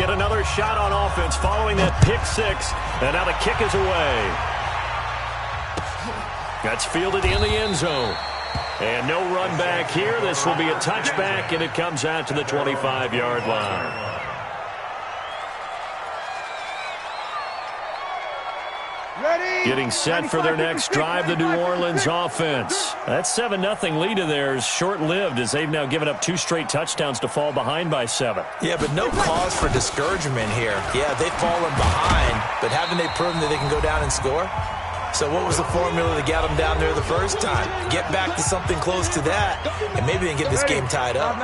get another shot on offense following that pick six. And now the kick is away. That's fielded in the end zone. And no run back here. This will be a touchback, and it comes out to the 25-yard line. Getting set for their next drive, the New Orleans offense. That 7-0 lead of theirs short-lived as they've now given up 2 straight touchdowns to fall behind by 7. Yeah, but no cause for discouragement here. Yeah, they've fallen behind, but haven't they proven that they can go down and score? So what was the formula to get them down there the first time? Get back to something close to that, and maybe they can get this game tied up.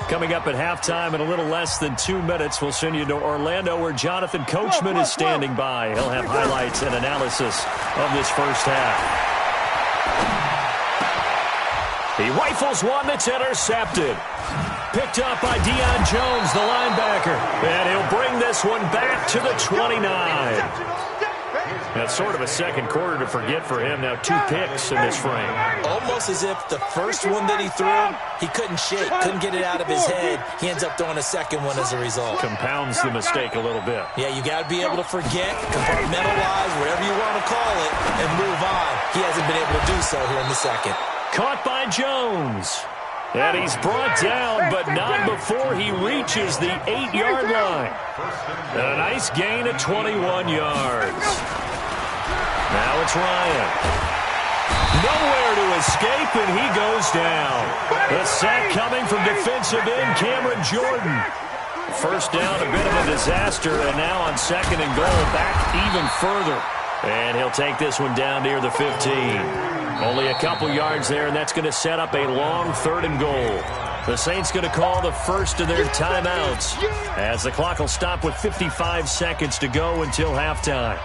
Coming up at halftime in a little less than 2 minutes, we'll send you to Orlando where Jonathan Coachman is standing by. He'll have highlights and analysis of this first half. He rifles one that's intercepted. Picked up by Deion Jones, the linebacker. And he'll bring this one back to the 29. That's sort of a second quarter to forget for him. Now 2 picks in this frame. Almost as if the first one that he threw, he couldn't shake, couldn't get it out of his head. He ends up throwing a second one as a result. Compounds the mistake a little bit. Yeah, you got to be able to forget, compartmentalize, whatever you want to call it, and move on. He hasn't been able to do so here in the second. Caught by Jones. And he's brought down, but not before he reaches the 8-yard line. And a nice gain of 21 yards. Now it's Ryan. Nowhere to escape, and he goes down. The sack coming from defensive end Cameron Jordan. First down, a bit of a disaster, and now on 2nd and goal, back even further. And he'll take this one down near the 15. Only a couple yards there, and that's going to set up a long 3rd and goal. The Saints going to call the first of their timeouts as the clock will stop with 55 seconds to go until halftime.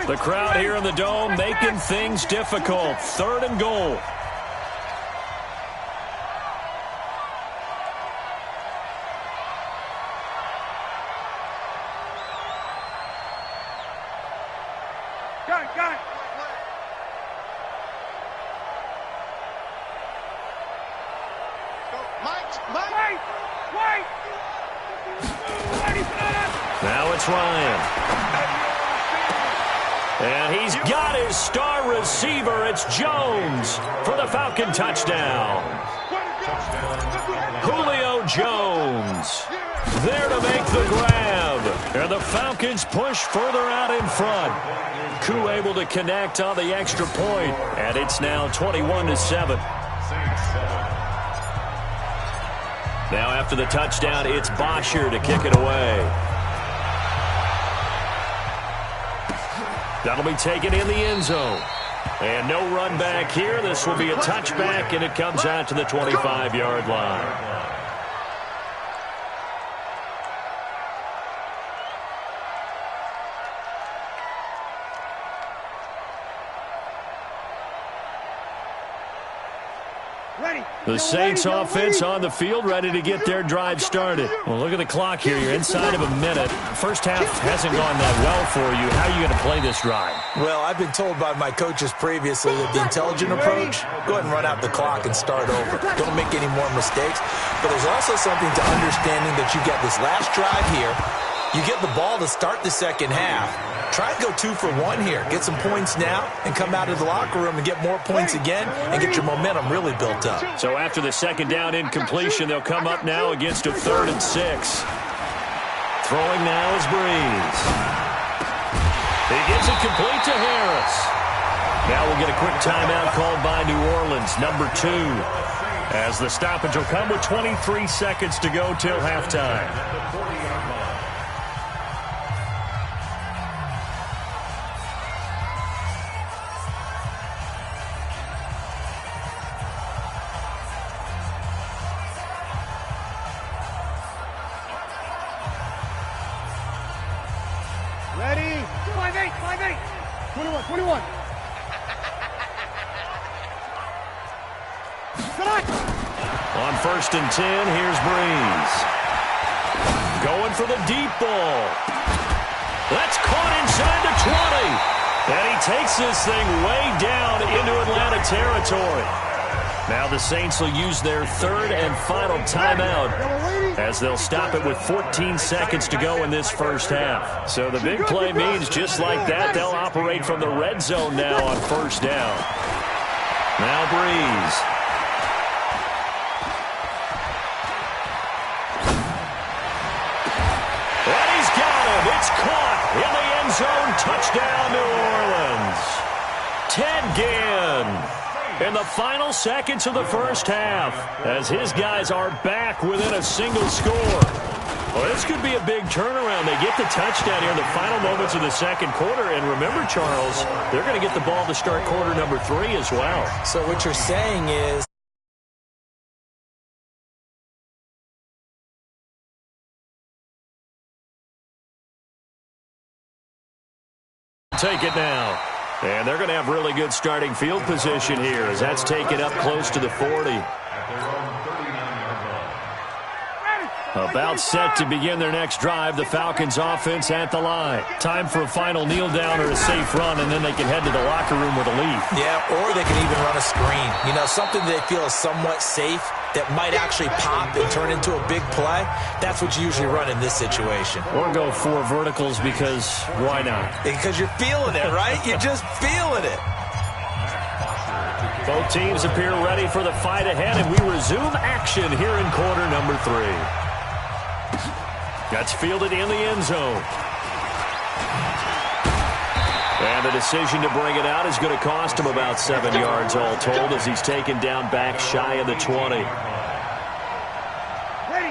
The crowd here in the Dome making things difficult. 3rd and goal. Now it's Ryan. And he's got his star receiver. It's Jones for the Falcon touchdown. Julio Jones there to make the grab. And the Falcons push further out in front. Koo able to connect on the extra point. And it's now 21-7. Now after the touchdown, it's Bosher to kick it away. That'll be taken in the end zone. And no run back here. This will be a touchback, and it comes out to the 25-yard line. The Saints offense on the field, ready to get their drive started. Well, look at the clock here. You're inside of a minute. First half hasn't gone that well for you. How are you going to play this drive? Well, I've been told by my coaches previously that the intelligent approach, go ahead and run out the clock and start over. Don't make any more mistakes. But there's also something to understanding that you get this last drive here. You get the ball to start the second half. Try and go 2 for 1 here. Get some points now and come out of the locker room and get more points again and get your momentum really built up. So after the second down incompletion, they'll come up now against a 3rd and 6. Throwing now is Breeze. He gets it complete to Harris. Now we'll get a quick timeout called by New Orleans, number 2. As the stoppage will come with 23 seconds to go till halftime. Ready? 5-8, 5-8. 21, 21. On 1st and 10, here's Breeze. Going for the deep ball. That's caught inside the 20. And he takes this thing way down into Atlanta territory. Now the Saints will use their third and final timeout as they'll stop it with 14 seconds to go in this first half. So the big play means just like that, they'll operate from the red zone now on first down. Now Breeze. And he's got him. It's caught in the end zone. Touchdown, New Orleans. Ted Ginn in the final seconds of the first half as his guys are back within a single score. Well, this could be a big turnaround. They get the touchdown here in the final moments of the second quarter. And remember, Charles, they're going to get the ball to start quarter number 3 as well. So what you're saying is take it now. And they're going to have really good starting field position here as that's taken up close to the 40. About set to begin their next drive. The Falcons offense at the line. Time for a final kneel down or a safe run, and then they can head to the locker room with a lead. Yeah, or they can even run a screen. You know, something they feel is somewhat safe that might actually pop and turn into a big play. That's what you usually run in this situation. Or go 4 verticals because why not? Because you're feeling it, right? You're just feeling it. Both teams appear ready for the fight ahead, and we resume action here in quarter number 3. That's fielded in the end zone. And the decision to bring it out is going to cost him about 7 yards all told as he's taken down back shy of the 20.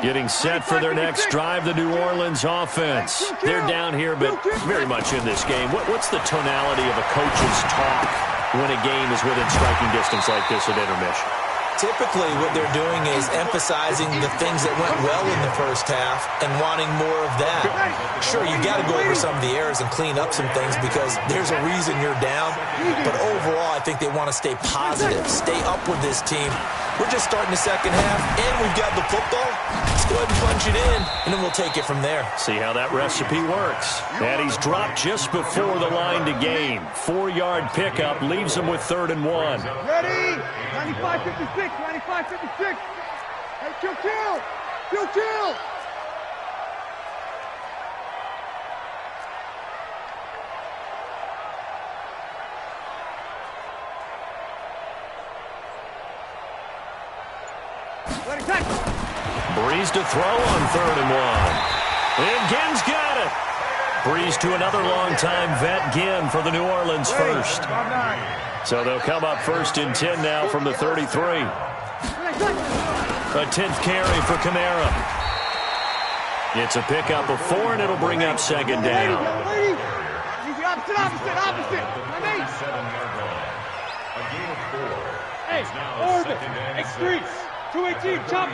Getting set for their next drive, the New Orleans offense. They're down here, but very much in this game. What's the tonality of a coach's talk when a game is within striking distance like this at intermission? Typically, what they're doing is emphasizing the things that went well in the first half and wanting more of that. Sure, you got to go over some of the errors and clean up some things because there's a reason you're down. But overall, I think they want to stay positive, stay up with this team. We're just starting the second half, and we've got the football. Let's go ahead and punch it in, and then we'll take it from there. See how that recipe works. And he's dropped just before the line to gain. 4-yard pickup leaves him with 3rd and 1. Ready? 95-56, 95-56. Hey, kill. Breeze to throw on 3rd and 1. And Ginn's got it. Breeze to another long-time vet, Ginn, for the New Orleans first. So they'll come up 1st and 10 now from the 33. A 10th carry for Kamara. It's a pickup of 4, and it'll bring up 2nd down. Opposite. Hey, orbit, extremes. 218, chop.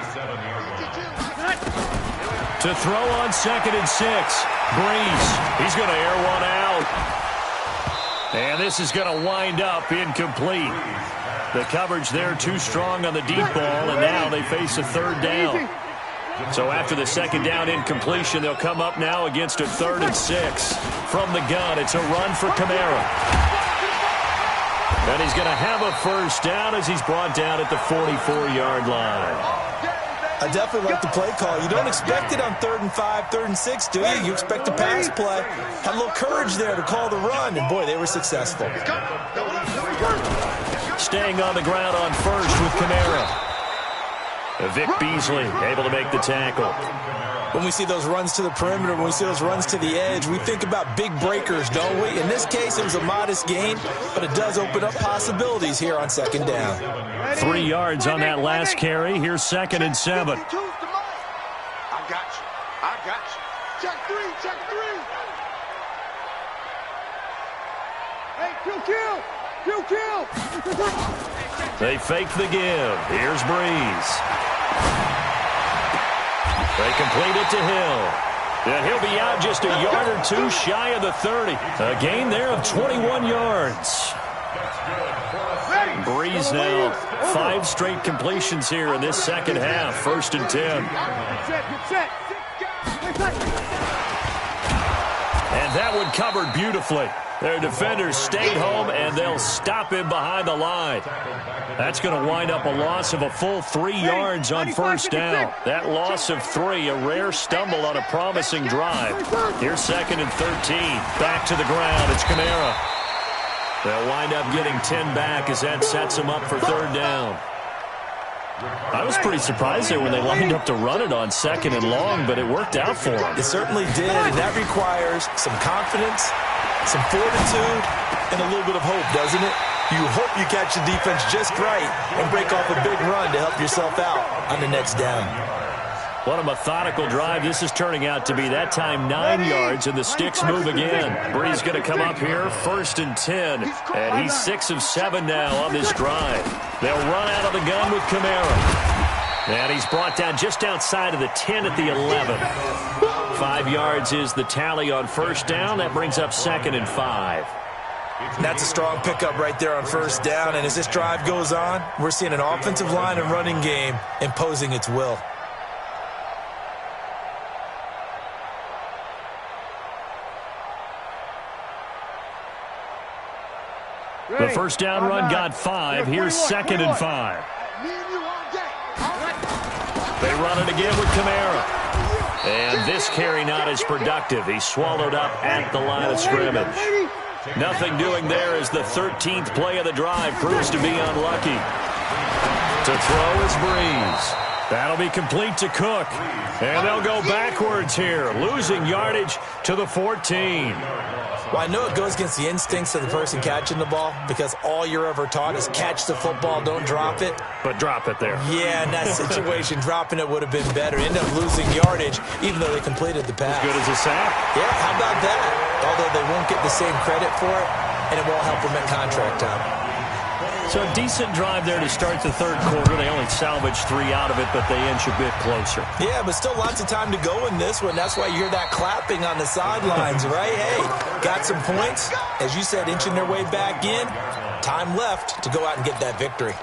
To throw on 2nd and 6. Breeze. He's going to air one out. And this is going to wind up incomplete. The coverage there too strong on the deep ball, and now they face a 3rd down. So after the 2nd down incompletion, they'll come up now against a 3rd and 6. From the gun, it's a run for Kamara. And he's going to have a 1st down as he's brought down at the 44-yard line. I definitely like the play call. You don't expect it on 3rd and 5, 3rd and 6, do you? You expect a pass play. Had a little courage there to call the run, and boy, they were successful. Staying on the ground on 1st with Kamara. Vic Beasley able to make the tackle. When we see those runs to the perimeter, when we see those runs to the edge, we think about big breakers, don't we? In this case, it was a modest gain, but it does open up possibilities here on 2nd down. 3 yards on that last carry. Here's 2nd and 7. I got you. Check 3. Hey, kill. They fake the give. Here's Breeze. They complete it to Hill. And he'll be out just a yard or 2 shy of the 30. A gain there of 21 yards. Breeze now 5 straight completions here in this second half. 1st and 10. And that one covered beautifully. Their defenders stayed home, and they'll stop him behind the line. That's going to wind up a loss of a full 3 yards on first down. That loss of 3, a rare stumble on a promising drive. Here's 2nd and 13. Back to the ground. It's Kamara. They'll wind up getting 10 back as that sets them up for 3rd down. I was pretty surprised there when they lined up to run it on 2nd and long, but it worked out for them. It certainly did, and that requires some confidence, some fortitude, and a little bit of hope, doesn't it? You hope you catch the defense just right and break off a big run to help yourself out on the next down. What a methodical drive this is turning out to be. That time 9 yards, and the sticks move again. Bree's going to come up here, 1st and 10, and he's 6 of 7 now on this drive. They'll run out of the gun with Kamara. And he's brought down just outside of the 10 at the 11. 5 yards is the tally on first down. That brings up 2nd and 5. That's a strong pickup right there on first down, and as this drive goes on, we're seeing an offensive line and running game imposing its will. The first down run got 5. Here's 2nd and 5. They run it again with Kamara. And this carry not as productive. He's swallowed up at the line of scrimmage. Nothing doing there as the 13th play of the drive proves to be unlucky. To throw is Breeze. That'll be complete to Cook. And they'll go backwards here, losing yardage to the 14. Well, I know it goes against the instincts of the person catching the ball because all you're ever taught is catch the football, don't drop it. But drop it there. Yeah, in that situation, dropping it would have been better. End up losing yardage, even though they completed the pass. As good as a sack? Yeah, how about that? Although they won't get the same credit for it, and it won't help them at contract time. So a decent drive there to start the 3rd quarter. They only salvaged 3 out of it, but they inch a bit closer. Yeah, but still lots of time to go in this one. That's why you hear that clapping on the sidelines, right? Hey, got some points. As you said, inching their way back in. Time left to go out and get that victory.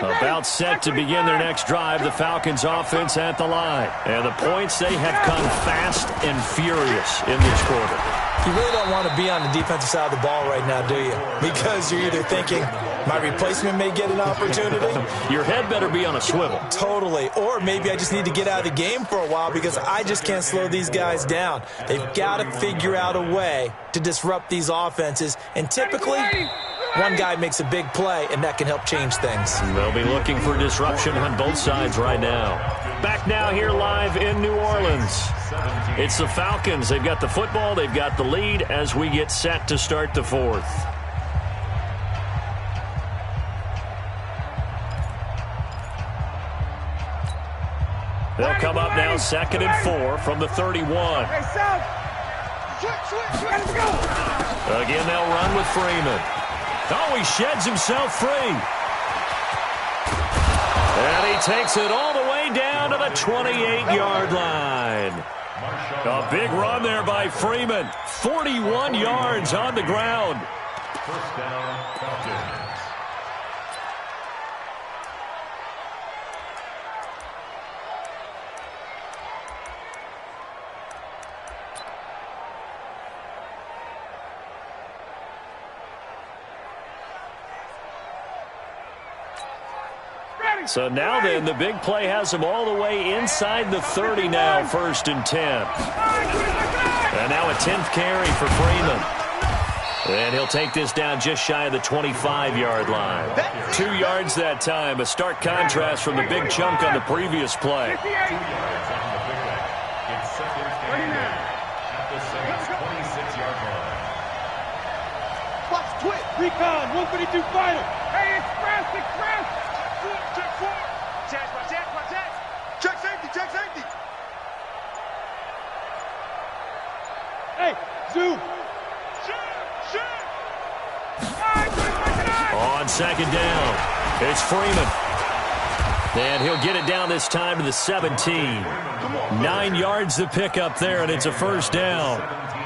About set to begin their next drive, the Falcons offense at the line. And the points, they have come fast and furious in this quarter. You really don't want to be on the defensive side of the ball right now, do you? Because you're either thinking, my replacement may get an opportunity. Your head better be on a swivel. Totally. Or maybe I just need to get out of the game for a while because I just can't slow these guys down. They've got to figure out a way to disrupt these offenses. And typically, one guy makes a big play, and that can help change things. They'll be looking for disruption on both sides right now. Back now here live in New Orleans. It's the Falcons. They've got the football. They've got the lead as we get set to start the 4th. They'll come up now 2nd and 4 from the 31. Again, they'll run with Freeman. Oh, he sheds himself free. And he takes it all the way down to the 28-yard line. A big run there by Freeman. 41 yards on the ground. First down, Falcons. So now then, the big play has him all the way inside the 30 now, 1st and 10. And now a 10th carry for Freeman. And he'll take this down just shy of the 25-yard line. 2 yards that time, a stark contrast from the big chunk on the previous play. Recon, 152 fighter. Hey, express. Check safety. Hey, zoom. Shoot. On 2nd down, it's Freeman. And he'll get it down this time to the 17. 9 yards to pick up there, and it's a 1st down.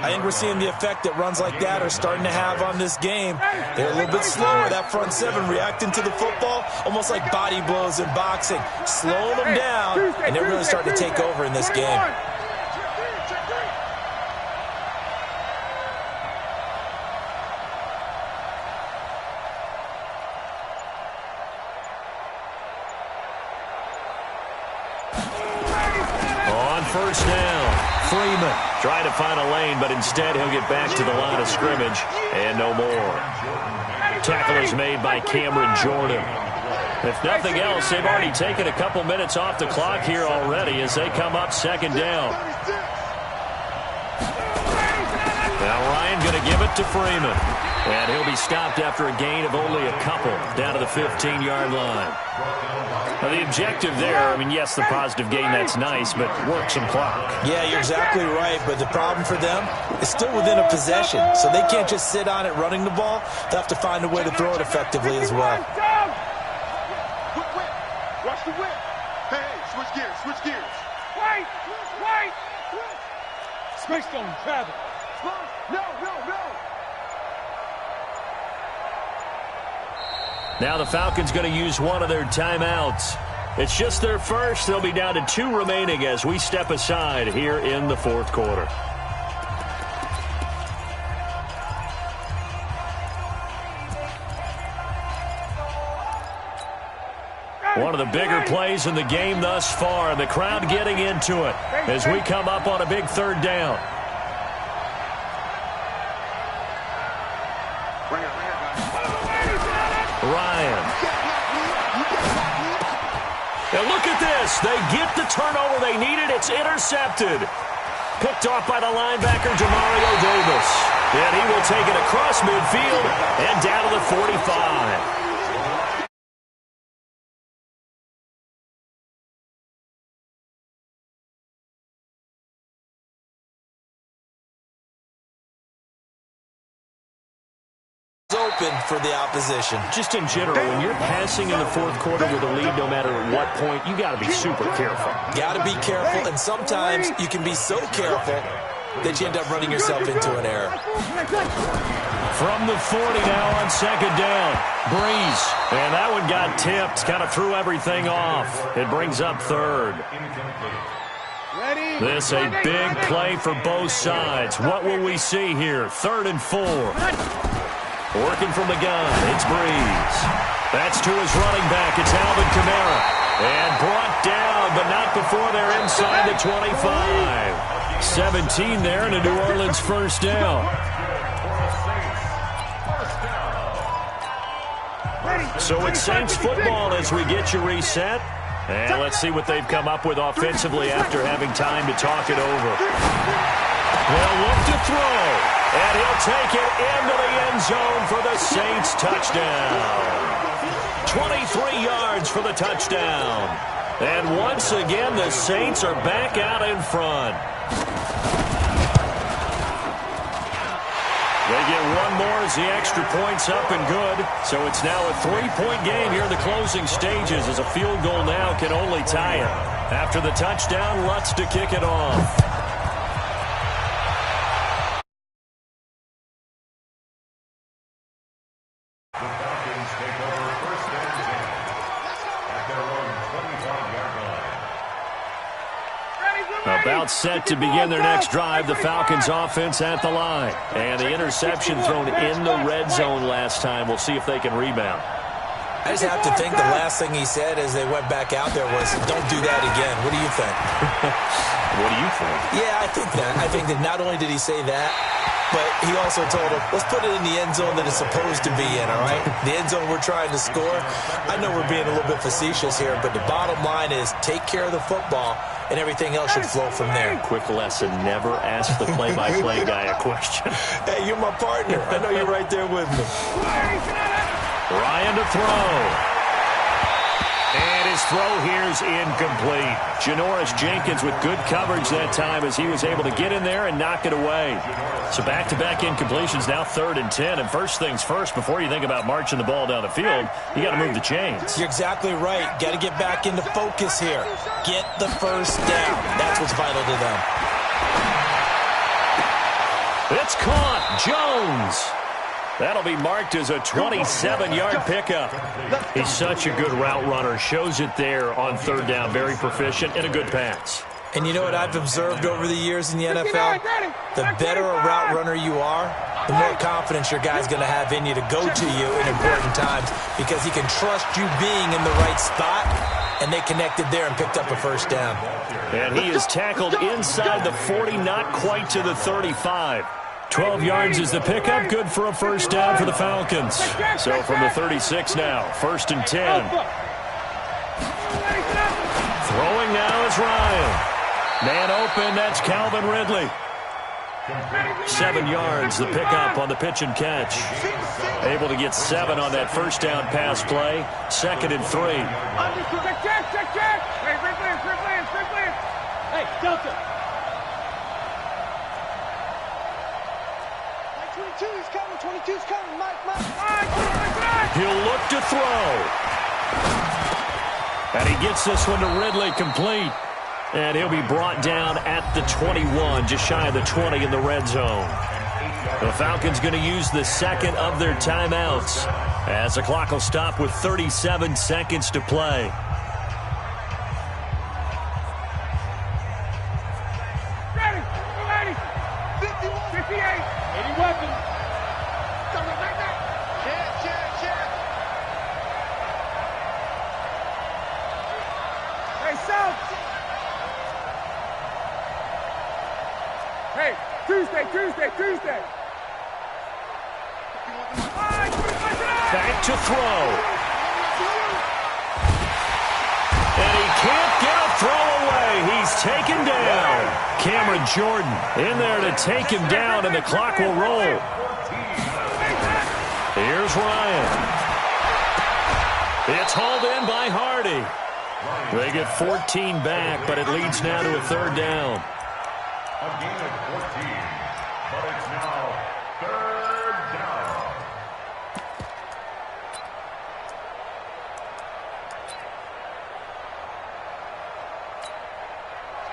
I think we're seeing the effect that runs like that are starting to have on this game. They're a little bit slower, that front seven, reacting to the football, almost like body blows in boxing, slowing them down, and they're really starting to take over in this game. First down, Freeman trying to find a lane, but instead he'll get back to the line of scrimmage and no more. Tackle is made by Cameron Jordan. If nothing else, they've already taken a couple minutes off the clock here already as they come up second down. Now Ryan going to give it to Freeman, and he'll be stopped after a gain of only a couple down to the 15-yard line. Now, the objective there, I mean, yes, the positive gain, that's nice, but work some clock. Yeah, you're exactly right, but the problem for them is still within a possession, so they can't just sit on it running the ball. They'll have to find a way to throw it effectively as well. Watch the whip. Hey, switch gears. Wait. Space zone, grab it. No. Now the Falcons going to use one of their timeouts. It's just their first. They'll be down to 2 remaining as we step aside here in the fourth quarter. One of the bigger plays in the game thus far, and the crowd getting into it as we come up on a big third down. Ryan. Now look at this. They get the turnover they needed. It's intercepted. Picked off by the linebacker, Demario Davis. And he will take it across midfield and down to the 45. Open for the opposition. Just in general, when you're passing in the fourth quarter with a lead, no matter at what point, you got to be super careful. Got to be careful, and sometimes you can be so careful that you end up running yourself into an error. From the 40 now on second down, Breeze. And that one got tipped, kind of threw everything off. It brings up third. This a big play for both sides. What will we see here? 3rd and 4. Working from the gun, it's Breeze. That's to his running back. It's Alvin Kamara. And brought down, but not before they're inside the 25. 17 there, and a New Orleans first down. So it's Saints football as we get you reset. And let's see what they've come up with offensively after having time to talk it over. They'll look to throw. And he'll take it into the end zone for the Saints touchdown. 23 yards for the touchdown. And once again, the Saints are back out in front. They get one more as the extra point's up and good. So it's now a 3-point game here in the closing stages as a field goal now can only tie it. After the touchdown, Lutz to kick it off. About set to begin their next drive, the Falcons offense at the line. And the interception thrown in the red zone last time. We'll see if they can rebound. I just have to think the last thing he said as they went back out there was, don't do that again. What do you think? What do you think? Yeah, I think that. I think that not only did he say that, but he also told him, let's put it in the end zone that it's supposed to be in, all right? The end zone we're trying to score. I know we're being a little bit facetious here, but the bottom line is take care of the football, and everything else should flow from there. Quick lesson, never ask the play-by-play guy a question. Hey, you're my partner. I know you're right there with me. Ryan to throw. And his throw here's incomplete. Janoris Jenkins with good coverage that time as he was able to get in there and knock it away. So back-to-back incompletions, now 3rd and 10. And first things first, before you think about marching the ball down the field, you got to move the chains. You're exactly right. Got to get back into focus here. Get the first down. That's what's vital to them. It's caught. Jones. That'll be marked as a 27-yard pickup. He's such a good route runner. Shows it there on third down. Very proficient and a good pass. And you know what I've observed over the years in the NFL? The better a route runner you are, the more confidence your guy's going to have in you to go to you in important times because he can trust you being in the right spot, and they connected there and picked up a first down. And he is tackled inside the 40, not quite to the 35. 12 yards is the pickup, good for a first down for the Falcons. So from the 36 now, 1st and 10. Throwing now is Ryan. Man open, that's Calvin Ridley. 7 yards, the pickup on the pitch and catch. Able to get 7 on that first down pass play. 2nd and 3. Check. Hey, Ridley. Hey, Delta. 22's coming. Mike. He'll look to throw. And he gets this one to Ridley complete. And he'll be brought down at the 21, just shy of the 20 in the red zone. The Falcons going to use the second of their timeouts as the clock will stop with 37 seconds to play. Ready. 51, 58. 80 weapons. Check. Hey, South. Hey, Tuesday. Back to throw. And he can't get a throw away. He's taken down. Cameron Jordan in there to take him down, and the clock will roll. Here's Ryan. It's hauled in by Hardy. They get 14 back, but it leads now to a third down. A gain of 14, but it's now third down.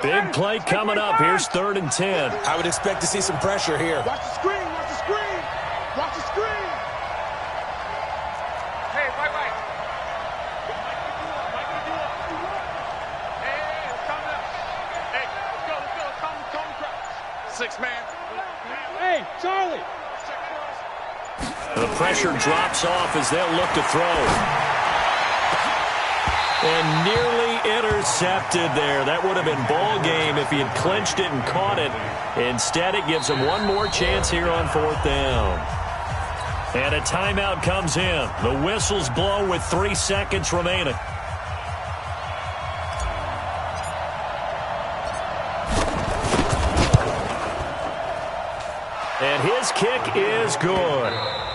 Big play coming up. Here's 3rd and 10. I would expect to see some pressure here. Watch the screen. Hey, right. Hey, it's coming up. Hey, let's go. Come. 6 man. Hey, Charlie. The pressure drops off as they'll look to throw. And nearly intercepted there. That would have been ball game if he had clinched it and caught it. Instead, it gives him one more chance here on 4th down. And a timeout comes in. The whistles blow with 3 seconds remaining. And his kick is good.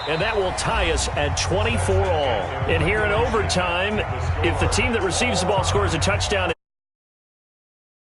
And that will tie us at 24 all. And here in overtime, if the team that receives the ball scores a touchdown,